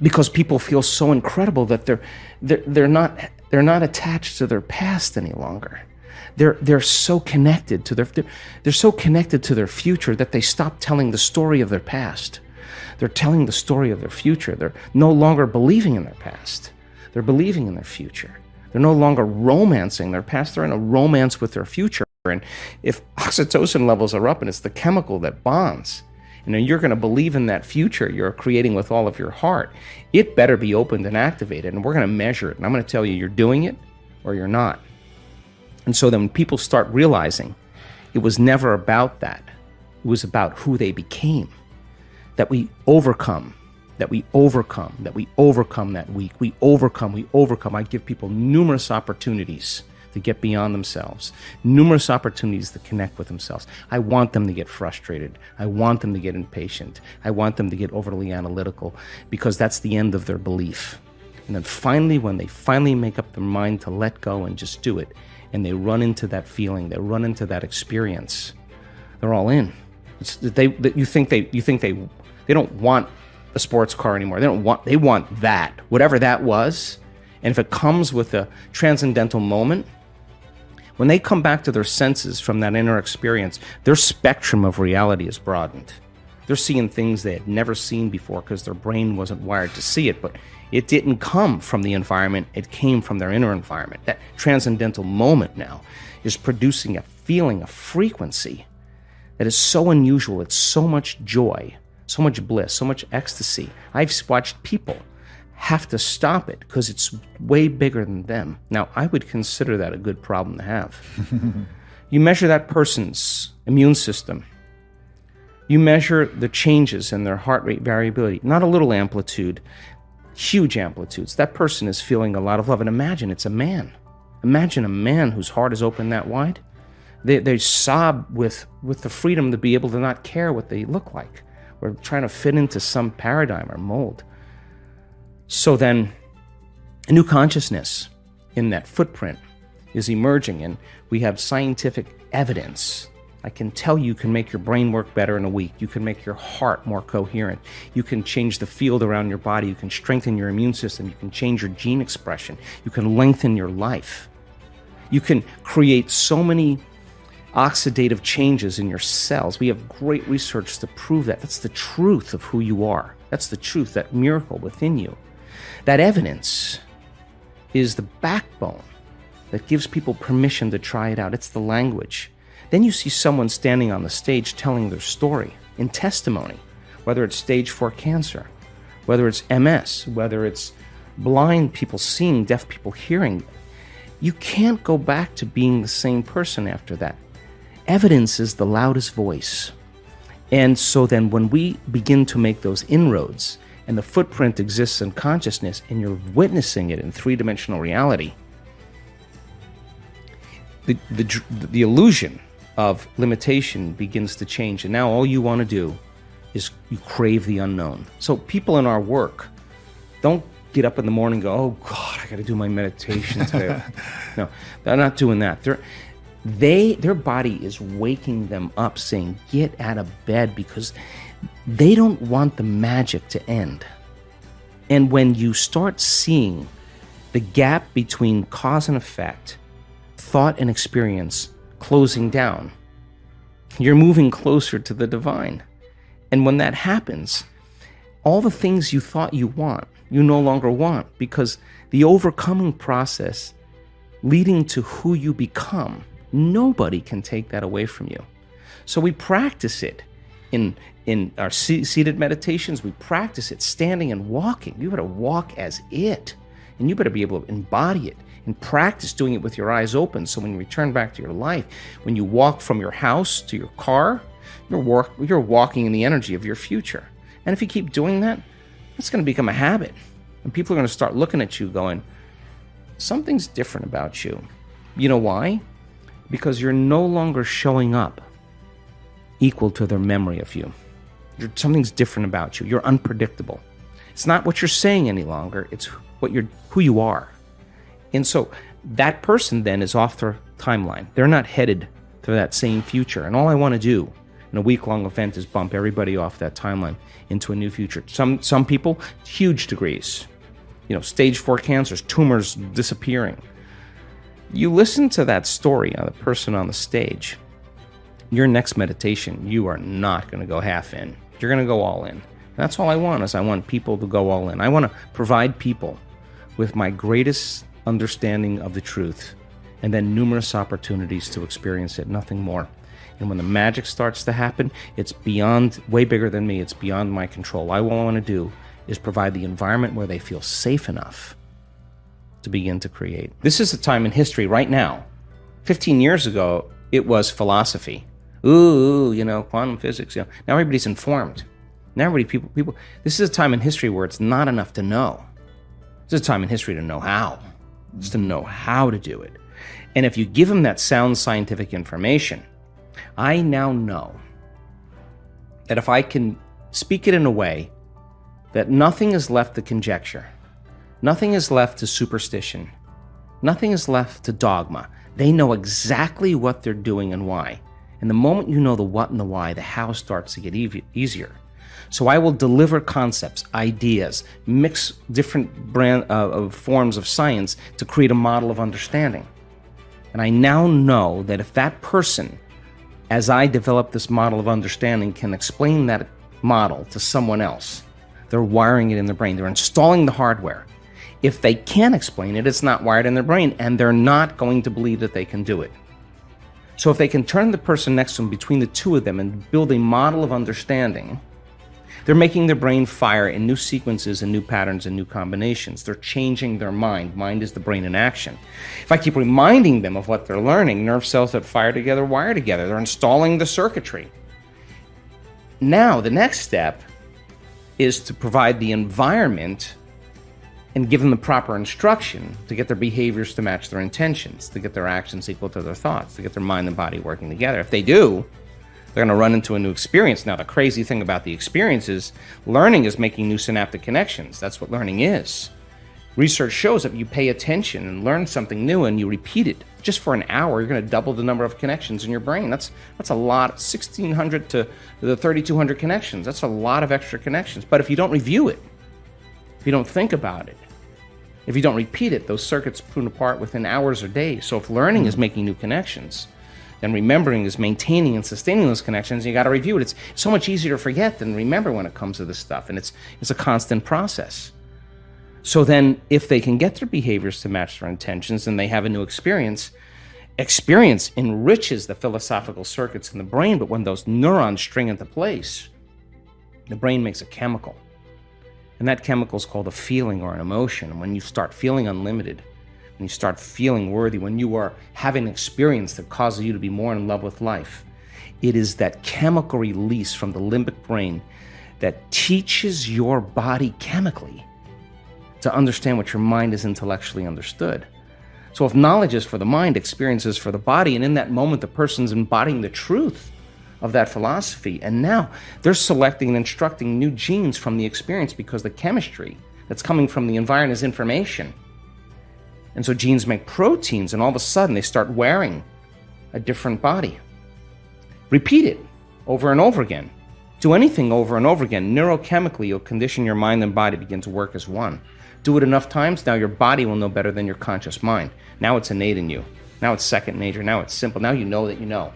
because people feel so incredible that they're not attached to their past any longer. They're so connected to they're so connected to their future that they stop telling the story of their past. They're telling the story of their future. They're no longer believing in their past. They're believing in their future. They're no longer romancing their past. They're in a romance with their future. And if oxytocin levels are up, and it's the chemical that bonds, and then you're going to believe in that future you're creating with all of your heart, it better be opened and activated. And we're going to measure it. And I'm going to tell you, you're doing it or you're not. And so then when people start realizing it was never about that, it was about who they became, that we overcome that week. We overcome. I give people numerous opportunities to get beyond themselves, numerous opportunities to connect with themselves. I want them to get frustrated. I want them to get impatient. I want them to get overly analytical, because that's the end of their belief. And then finally, when they finally make up their mind to let go and just do it, and they run into that feeling, they run into that experience, they're all in. You think they don't want a sports car anymore. They want that, whatever that was. And if it comes with a transcendental moment, when they come back to their senses from that inner experience, their spectrum of reality is broadened. They're seeing things they had never seen before because their brain wasn't wired to see it, but it didn't come from the environment, it came from their inner environment. That transcendental moment now is producing a feeling, a frequency that is so unusual. It's so much joy, so much bliss, so much ecstasy. I've watched people have to stop it because it's way bigger than them. Now, I would consider that a good problem to have. You measure that person's immune system. You measure the changes in their heart rate variability, not a little amplitude, huge amplitudes. That person is feeling a lot of love. And imagine it's a man. Imagine a man whose heart is open that wide. They sob with the freedom to be able to not care what they look like. We're trying to fit into some paradigm or mold. So then a new consciousness in that footprint is emerging, and we have scientific evidence. I can tell you can make your brain work better in a week. You can make your heart more coherent. You can change the field around your body. You can strengthen your immune system. You can change your gene expression. You can lengthen your life. You can create so many oxidative changes in your cells. We have great research to prove that. That's the truth of who you are. That's the truth, that miracle within you. That evidence is the backbone that gives people permission to try it out. It's the language. Then you see someone standing on the stage telling their story in testimony, whether it's stage 4 cancer, whether it's MS, whether it's blind people seeing, deaf people hearing. You can't go back to being the same person after that. Evidence is the loudest voice. And so then when we begin to make those inroads, and the footprint exists in consciousness, and you're witnessing it in three-dimensional reality, the illusion of limitation begins to change. And now all you want to do is you crave the unknown. So people in our work don't get up in the morning and go, oh God, I got to do my meditation today. No, they're not doing that. Their body is waking them up, saying, get out of bed, because they don't want the magic to end. And when you start seeing the gap between cause and effect, thought and experience closing down, you're moving closer to the divine. And when that happens, all the things you thought you want, you no longer want, because the overcoming process leading to who you become, nobody can take that away from you. So we practice it in our seated meditations. We practice it standing and walking. You better walk as it, and you better be able to embody it and practice doing it with your eyes open. So when you return back to your life, when you walk from your house to your car, you're walking in the energy of your future. And if you keep doing that, it's going to become a habit. And people are going to start looking at you going, something's different about you. You know why? Because you're no longer showing up equal to their memory of you. Something's different about you. You're unpredictable. It's not what you're saying any longer. It's who you are. And so that person then is off their timeline. They're not headed to that same future. And all I want to do, And a week-long event is bump everybody off that timeline into a new future. Some people, huge degrees. Stage 4 cancers, tumors disappearing. You listen to that story of the person on the stage, your next meditation, you are not going to go half in. You're going to go all in. And that's all I want people to go all in. I want to provide people with my greatest understanding of the truth and then numerous opportunities to experience it, nothing more. And when the magic starts to happen, it's beyond, way bigger than me, it's beyond my control. All I want to do is provide the environment where they feel safe enough to begin to create. This is a time in history right now. 15 years ago, it was philosophy. Quantum physics. Now everybody's informed. Now people. This is a time in history where it's not enough to know. This is a time in history to know how. It's to know how to do it. And if you give them that sound scientific information, I now know that if I can speak it in a way that nothing is left to conjecture, nothing is left to superstition, nothing is left to dogma. They know exactly what they're doing and why. And the moment you know the what and the why, the how starts to get easier. So I will deliver concepts, ideas, mix different forms of science to create a model of understanding. And I now know that if that person, as I develop this model of understanding, can explain that model to someone else, they're wiring it in their brain. They're installing the hardware. If they can't explain it, it's not wired in their brain, and they're not going to believe that they can do it. So if they can turn the person next to them, between the two of them, and build a model of understanding, they're making their brain fire in new sequences and new patterns and new combinations. They're changing their mind. Mind is the brain in action. If I keep reminding them of what they're learning, nerve cells that fire together wire together. They're installing the circuitry. Now, the next step is to provide the environment and give them the proper instruction to get their behaviors to match their intentions, to get their actions equal to their thoughts, to get their mind and body working together. If they do, they're going to run into a new experience. Now, the crazy thing about the experience is learning is making new synaptic connections. That's what learning is. Research shows that you pay attention and learn something new and you repeat it just for an hour, you're going to double the number of connections in your brain. That's a lot, 1,600 to the 3,200 connections. That's a lot of extra connections. But if you don't review it, if you don't think about it, if you don't repeat it, those circuits prune apart within hours or days. So if learning is making new connections, then remembering is maintaining and sustaining those connections. You got to review it. It's so much easier to forget than remember when it comes to this stuff, and it's a constant process. So then, if they can get their behaviors to match their intentions, and they have a new experience enriches the philosophical circuits in the brain. But when those neurons string into place, the brain makes a chemical, and that chemical is called a feeling or an emotion. And when you start feeling unlimited, when you start feeling worthy, when you are having an experience that causes you to be more in love with life, it is that chemical release from the limbic brain that teaches your body chemically to understand what your mind has intellectually understood. So if knowledge is for the mind, experience is for the body, and in that moment the person's embodying the truth of that philosophy, and now they're selecting and instructing new genes from the experience because the chemistry that's coming from the environment is information. And so genes make proteins, and all of a sudden they start wearing a different body. Repeat it over and over again. Do anything over and over again. Neurochemically, you'll condition your mind and body begin to work as one. Do it enough times, now your body will know better than your conscious mind. Now it's innate in you. Now it's second nature. Now it's simple. Now you know that you know.